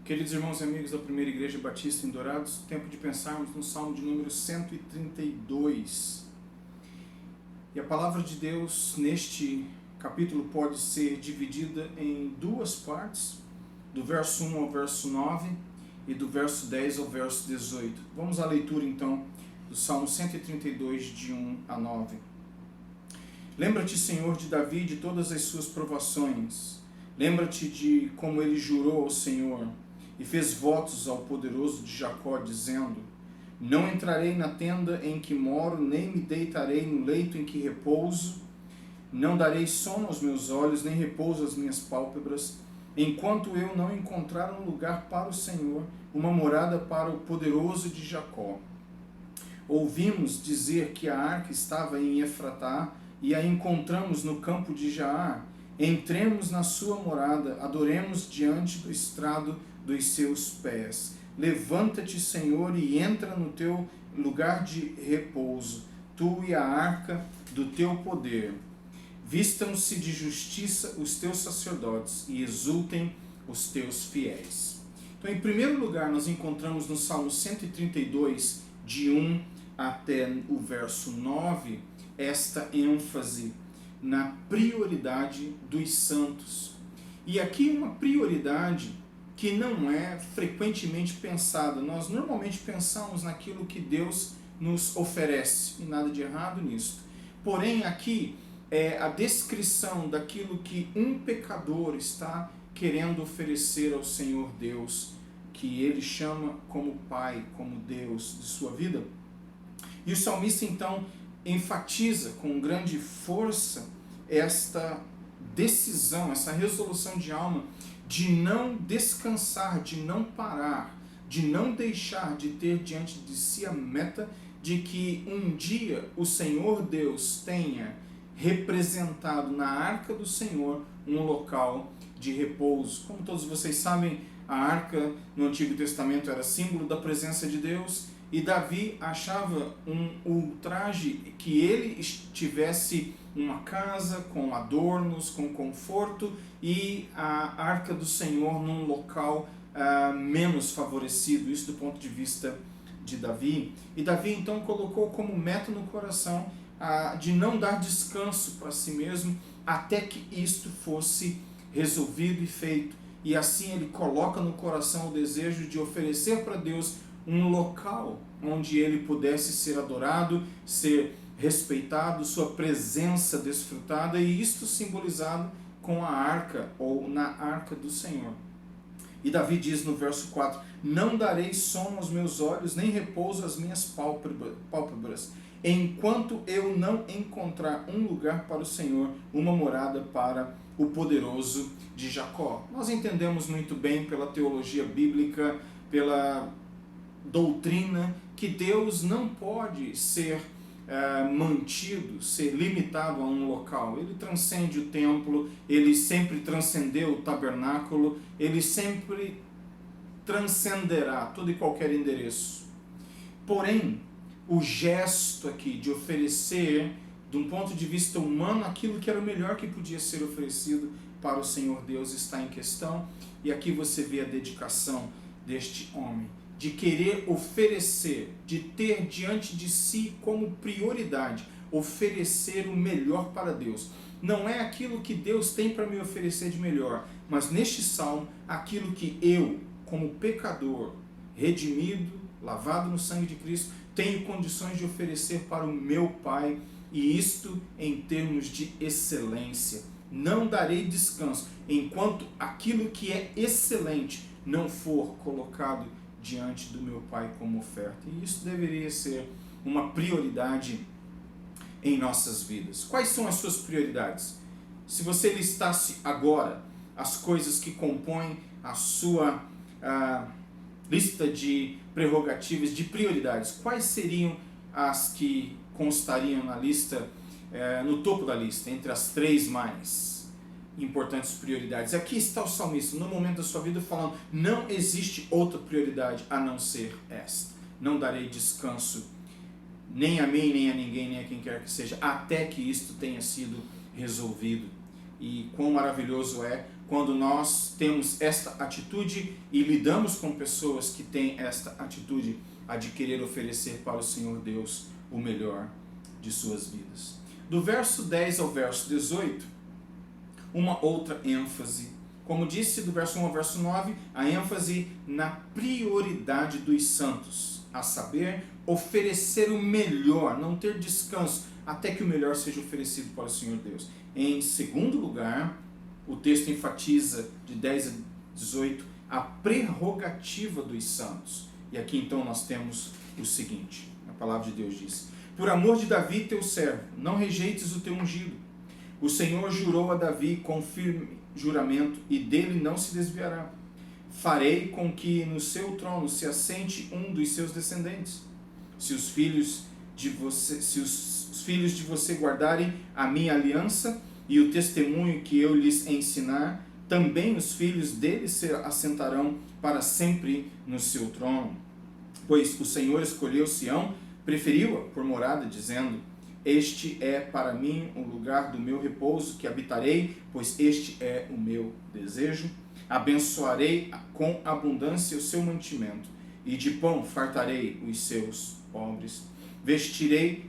Queridos irmãos e amigos da Primeira Igreja Batista em Dourados, tempo de pensarmos no Salmo de número 132. E a palavra de Deus neste capítulo pode ser dividida em duas partes, do verso 1 ao verso 9 e do verso 10 ao verso 18. Vamos à leitura então do Salmo 132, de 1 a 9. Lembra-te, Senhor, de Davi e de todas as suas provações. Lembra-te de como ele jurou ao Senhor e fez votos ao poderoso de Jacó, dizendo: não entrarei na tenda em que moro, nem me deitarei no leito em que repouso. Não darei sono aos meus olhos, nem repouso às minhas pálpebras, enquanto eu não encontrar um lugar para o Senhor, uma morada para o poderoso de Jacó. Ouvimos dizer que a arca estava em Efratá, e a encontramos no campo de Jaar. Entremos na sua morada, adoremos diante do estrado dos seus pés. Levanta-te, Senhor, e entra no teu lugar de repouso, tu e a arca do teu poder. Vistam-se de justiça os teus sacerdotes e exultem os teus fiéis. Então, em primeiro lugar, nós encontramos no Salmo 132, de 1 até o verso 9, esta ênfase na prioridade dos santos. E aqui uma prioridade que não é frequentemente pensada. Nós normalmente pensamos naquilo que Deus nos oferece, e nada de errado nisso. Porém, aqui é a descrição daquilo que um pecador está querendo oferecer ao Senhor Deus, que ele chama como Pai, como Deus de sua vida. E o salmista então enfatiza com grande força esta decisão, essa resolução de alma de não descansar, de não parar, de não deixar de ter diante de si a meta de que um dia o Senhor Deus tenha representado na arca do Senhor um local de repouso. Como todos vocês sabem, a arca no Antigo Testamento era símbolo da presença de Deus, e Davi achava um ultraje que ele tivesse uma casa com adornos, com conforto, e a arca do Senhor num local menos favorecido, isso do ponto de vista de Davi. E Davi então colocou como meta no coração de não dar descanso para si mesmo até que isto fosse resolvido e feito. E assim ele coloca no coração o desejo de oferecer para Deus um local onde ele pudesse ser adorado, ser respeitado, sua presença desfrutada, e isto simbolizado com a arca, ou na arca do Senhor. E Davi diz no verso 4, não darei sono aos meus olhos, nem repouso às minhas pálpebras, enquanto eu não encontrar um lugar para o Senhor, uma morada para o poderoso de Jacó. Nós entendemos muito bem pela teologia bíblica, pela doutrina, que Deus não pode ser mantido, ser limitado a um local. Ele transcende o templo, ele sempre transcendeu o tabernáculo, ele sempre transcenderá todo e qualquer endereço. Porém, o gesto aqui de oferecer, de um ponto de vista humano, aquilo que era o melhor que podia ser oferecido para o Senhor Deus está em questão, e aqui você vê a dedicação deste homem, de querer oferecer, de ter diante de si como prioridade, oferecer o melhor para Deus. Não é aquilo que Deus tem para me oferecer de melhor, mas neste salmo, aquilo que eu, como pecador, redimido, lavado no sangue de Cristo, tenho condições de oferecer para o meu Pai, e isto em termos de excelência. Não darei descanso enquanto aquilo que é excelente não for colocado diante do meu Pai como oferta. E isso deveria ser uma prioridade em nossas vidas. Quais são as suas prioridades? Se você listasse agora as coisas que compõem a sua lista de prerrogativas, de prioridades, quais seriam as que constariam na lista, no topo da lista, entre as 3 mais importantes prioridades? Aqui está o salmista, no momento da sua vida, falando: não existe outra prioridade a não ser esta. Não darei descanso nem a mim, nem a ninguém, nem a quem quer que seja, até que isto tenha sido resolvido. E quão maravilhoso é quando nós temos esta atitude e lidamos com pessoas que têm esta atitude, a de querer oferecer para o Senhor Deus o melhor de suas vidas. Do verso 10 ao verso 18, uma outra ênfase. Como disse, do verso 1 ao verso 9, a ênfase na prioridade dos santos, a saber, oferecer o melhor, não ter descanso, até que o melhor seja oferecido para o Senhor Deus. Em segundo lugar, o texto enfatiza de 10 a 18 a prerrogativa dos santos. E aqui então nós temos o seguinte, a palavra de Deus diz: por amor de Davi teu servo, não rejeites o teu ungido. O Senhor jurou a Davi com firme juramento, e dele não se desviará. Farei com que no seu trono se assente um dos seus descendentes. Se os filhos de você guardarem a minha aliança e o testemunho que eu lhes ensinar, também os filhos dele se assentarão para sempre no seu trono. Pois o Senhor escolheu Sião, preferiu-a por morada, dizendo: este é para mim o lugar do meu repouso, que habitarei, pois este é o meu desejo. Abençoarei com abundância o seu mantimento, e de pão fartarei os seus pobres. Vestirei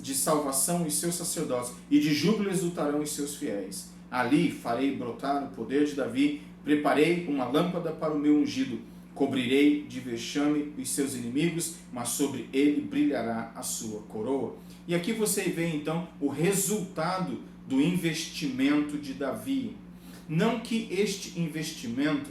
de salvação os seus sacerdotes, e de júbilo exultarão os seus fiéis. Ali farei brotar o poder de Davi, preparei uma lâmpada para o meu ungido. Cobrirei de vexame os seus inimigos, mas sobre ele brilhará a sua coroa. E aqui você vê então o resultado do investimento de Davi. Não que este investimento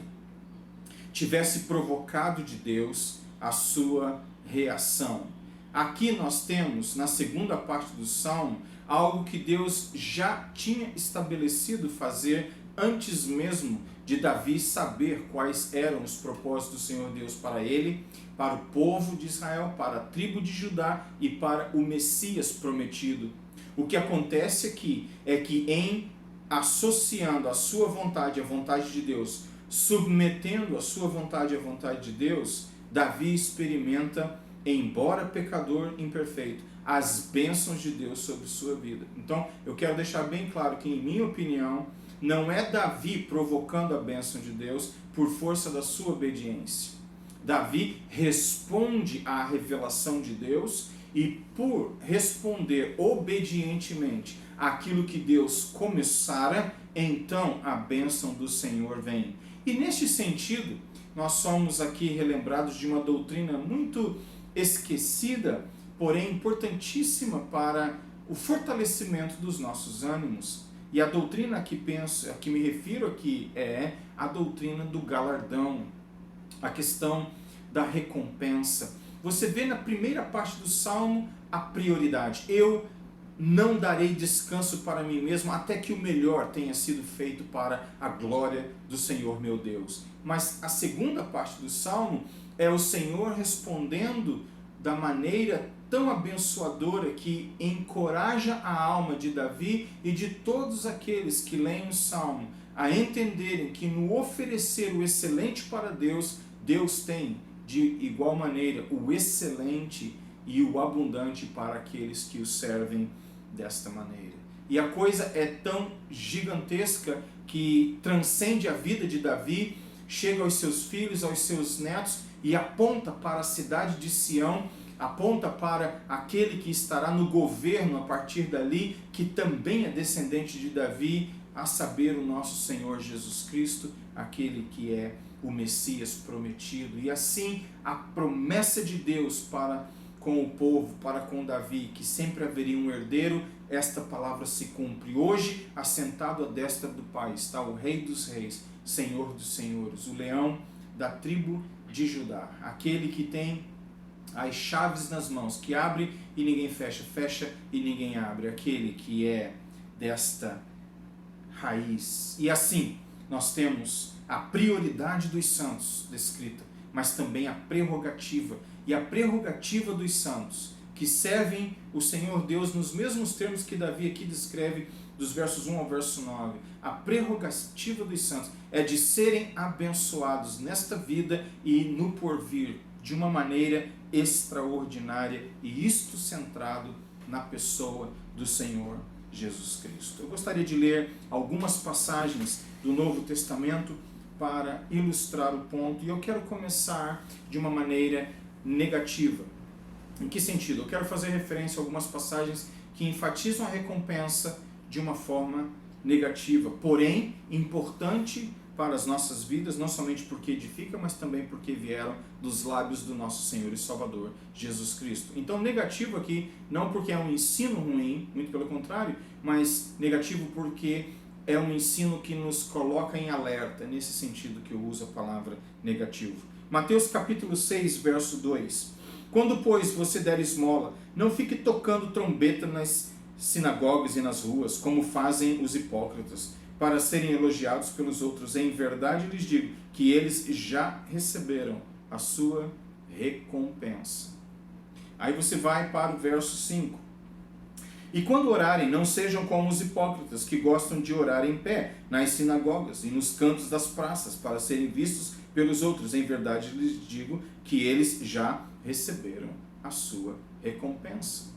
tivesse provocado de Deus a sua reação. Aqui nós temos, na segunda parte do Salmo, algo que Deus já tinha estabelecido fazer antes mesmo de Davi saber quais eram os propósitos do Senhor Deus para ele, para o povo de Israel, para a tribo de Judá e para o Messias prometido. O que acontece aqui é que em associando a sua vontade à vontade de Deus, submetendo a sua vontade à vontade de Deus, Davi experimenta, embora pecador imperfeito, as bênçãos de Deus sobre sua vida. Então, eu quero deixar bem claro que, em minha opinião, não é Davi provocando a bênção de Deus por força da sua obediência. Davi responde à revelação de Deus e, por responder obedientemente àquilo que Deus começara, então a bênção do Senhor vem. E neste sentido, nós somos aqui relembrados de uma doutrina muito esquecida, porém importantíssima para o fortalecimento dos nossos ânimos. E a doutrina a que me refiro aqui é a doutrina do galardão, a questão da recompensa. Você vê na primeira parte do Salmo a prioridade. Eu não darei descanso para mim mesmo até que o melhor tenha sido feito para a glória do Senhor meu Deus. Mas a segunda parte do Salmo é o Senhor respondendo da maneira tão abençoadora que encoraja a alma de Davi e de todos aqueles que leem o Salmo a entenderem que no oferecer o excelente para Deus, Deus tem de igual maneira o excelente e o abundante para aqueles que o servem desta maneira. E a coisa é tão gigantesca que transcende a vida de Davi, chega aos seus filhos, aos seus netos e aponta para a cidade de Sião, aponta para aquele que estará no governo a partir dali, que também é descendente de Davi, a saber, o nosso Senhor Jesus Cristo, aquele que é o Messias prometido. E assim, a promessa de Deus para com o povo, para com Davi, que sempre haveria um herdeiro, esta palavra se cumpre. Hoje, assentado à destra do Pai, está o Rei dos Reis, Senhor dos Senhores, o leão da tribo de Judá, aquele que tem as chaves nas mãos, que abre e ninguém fecha, fecha e ninguém abre, aquele que é desta raiz. E assim, nós temos a prioridade dos santos descrita, mas também a prerrogativa. E a prerrogativa dos santos, que servem o Senhor Deus nos mesmos termos que Davi aqui descreve, dos versos 1 ao verso 9. A prerrogativa dos santos é de serem abençoados nesta vida e no porvir, de uma maneira extraordinária, e isto centrado na pessoa do Senhor Jesus Cristo. Eu gostaria de ler algumas passagens do Novo Testamento para ilustrar o ponto, e eu quero começar de uma maneira negativa. Em que sentido? Eu quero fazer referência a algumas passagens que enfatizam a recompensa de uma forma negativa, porém importante para as nossas vidas, não somente porque edifica, mas também porque vieram dos lábios do nosso Senhor e Salvador, Jesus Cristo. Então, negativo aqui, não porque é um ensino ruim, muito pelo contrário, mas negativo porque é um ensino que nos coloca em alerta, nesse sentido que eu uso a palavra negativo. Mateus capítulo 6, verso 2. Quando, pois, você der esmola, não fique tocando trombeta nas sinagogas e nas ruas, como fazem os hipócritas, para serem elogiados pelos outros. Em verdade lhes digo que eles já receberam a sua recompensa. Aí você vai para o verso 5. E quando orarem, não sejam como os hipócritas, que gostam de orar em pé, nas sinagogas e nos cantos das praças, para serem vistos pelos outros. Em verdade lhes digo que eles já receberam a sua recompensa.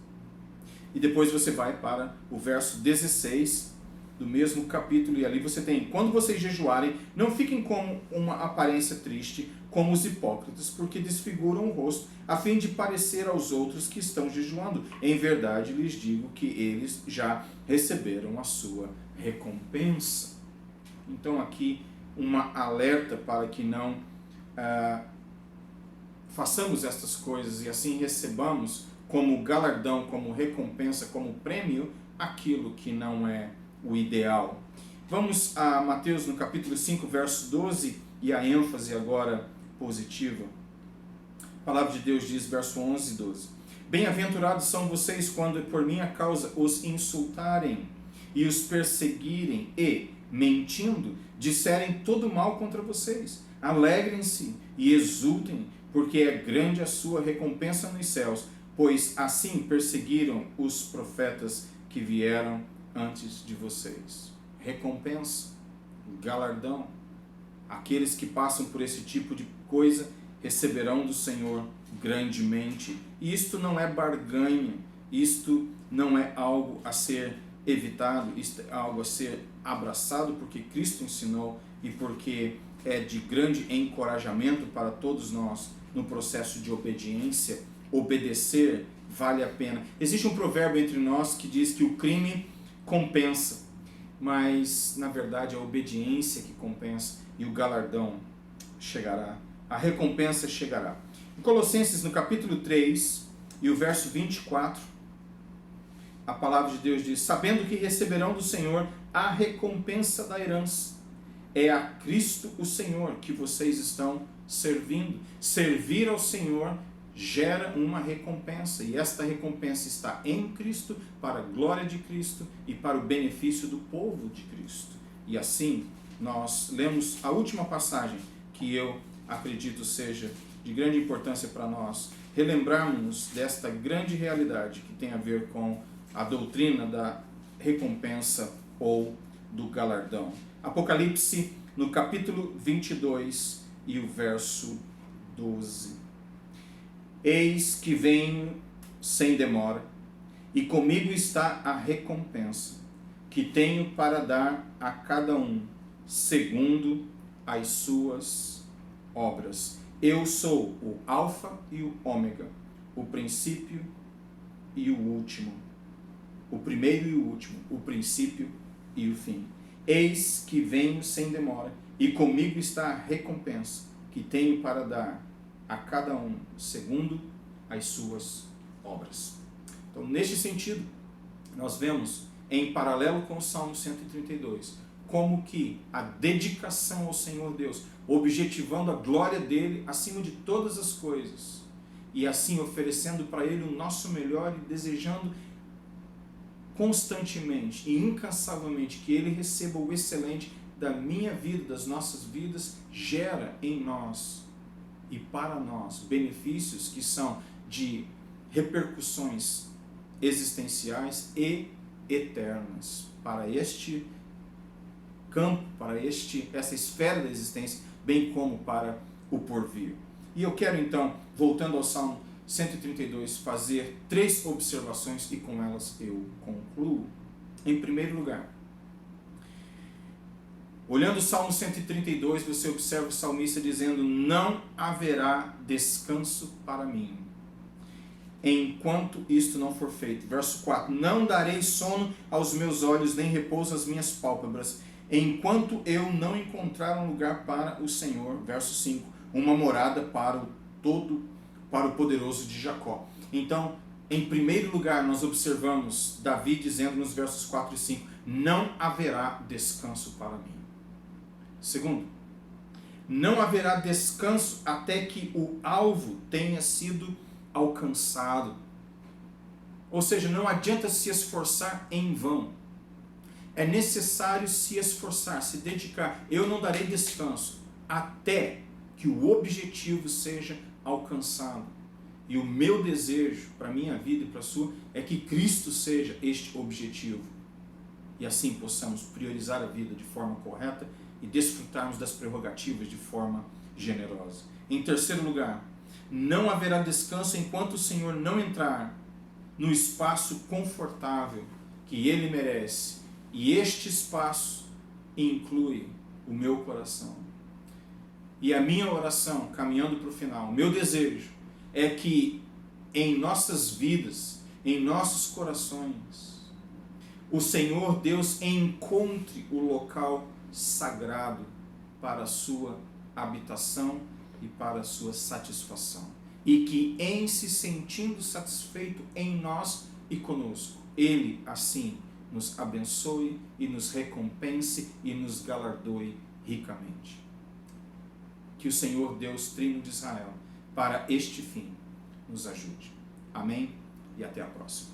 E depois você vai para o verso 16 do mesmo capítulo, e ali você tem: quando vocês jejuarem, não fiquem com uma aparência triste, como os hipócritas, porque desfiguram o rosto, a fim de parecer aos outros que estão jejuando. Em verdade lhes digo que eles já receberam a sua recompensa. Então aqui uma alerta para que não façamos estas coisas e assim recebamos como galardão, como recompensa, como prêmio, aquilo que não é o ideal. Vamos a Mateus no capítulo 5, verso 12, e a ênfase agora positiva. A palavra de Deus diz, verso 11 e 12. Bem-aventurados são vocês quando por minha causa os insultarem e os perseguirem e, mentindo, disserem todo mal contra vocês. Alegrem-se e exultem, porque é grande a sua recompensa nos céus, pois assim perseguiram os profetas que vieram antes de vocês. Recompensa, galardão. Aqueles que passam por esse tipo de coisa receberão do Senhor grandemente. Isto não é barganha, isto não é algo a ser evitado, isto é algo a ser abraçado, porque Cristo ensinou e porque é de grande encorajamento para todos nós no processo de obediência. Obedecer vale a pena. Existe um provérbio entre nós que diz que o crime compensa, mas na verdade a obediência que compensa, e o galardão chegará, a recompensa chegará. Em Colossenses no capítulo 3 e o verso 24, a palavra de Deus diz: sabendo que receberão do Senhor a recompensa da herança. É a Cristo o Senhor que vocês estão servindo. Servir ao Senhor gera uma recompensa, e esta recompensa está em Cristo, para a glória de Cristo e para o benefício do povo de Cristo. E assim, nós lemos a última passagem, que eu acredito seja de grande importância para nós relembrarmos desta grande realidade que tem a ver com a doutrina da recompensa ou do galardão. Apocalipse, no capítulo 22 e o verso 12. Eis que venho sem demora, e comigo está a recompensa, que tenho para dar a cada um, segundo as suas obras. Eu sou o Alfa e o Ômega, o princípio e o último, o primeiro e o último, o princípio e o fim. Eis que venho sem demora, e comigo está a recompensa, que tenho para dar a cada um, segundo as suas obras. Então, neste sentido, nós vemos, em paralelo com o Salmo 132, como que a dedicação ao Senhor Deus, objetivando a glória dele acima de todas as coisas, e assim oferecendo para ele o nosso melhor e desejando constantemente e incansavelmente que ele receba o excelente da minha vida, das nossas vidas, gera em nós e para nós benefícios que são de repercussões existenciais e eternas para este campo, para essa esfera da existência, bem como para o porvir. E eu quero então, voltando ao Salmo 132, fazer 3 observações e com elas eu concluo. Em primeiro lugar, olhando o Salmo 132, você observa o salmista dizendo: não haverá descanso para mim, enquanto isto não for feito. Verso 4, não darei sono aos meus olhos, nem repouso às minhas pálpebras, enquanto eu não encontrar um lugar para o Senhor. Verso 5, uma morada para o poderoso de Jacó. Então, em primeiro lugar, nós observamos Davi dizendo nos versos 4 e 5, não haverá descanso para mim. Segundo, não haverá descanso até que o alvo tenha sido alcançado. Ou seja, não adianta se esforçar em vão. É necessário se esforçar, se dedicar. Eu não darei descanso até que o objetivo seja alcançado. E o meu desejo para a minha vida e para a sua é que Cristo seja este objetivo. E assim possamos priorizar a vida de forma correta e desfrutarmos das prerrogativas de forma generosa. Em terceiro lugar, não haverá descanso enquanto o Senhor não entrar no espaço confortável que Ele merece. E este espaço inclui o meu coração. E a minha oração, caminhando para o final, o meu desejo é que em nossas vidas, em nossos corações, o Senhor Deus encontre o local sagrado para a sua habitação e para a sua satisfação. E que em se sentindo satisfeito em nós e conosco, Ele assim nos abençoe e nos recompense e nos galardoe ricamente. Que o Senhor Deus Trino de Israel, para este fim, nos ajude. Amém? E até a próxima.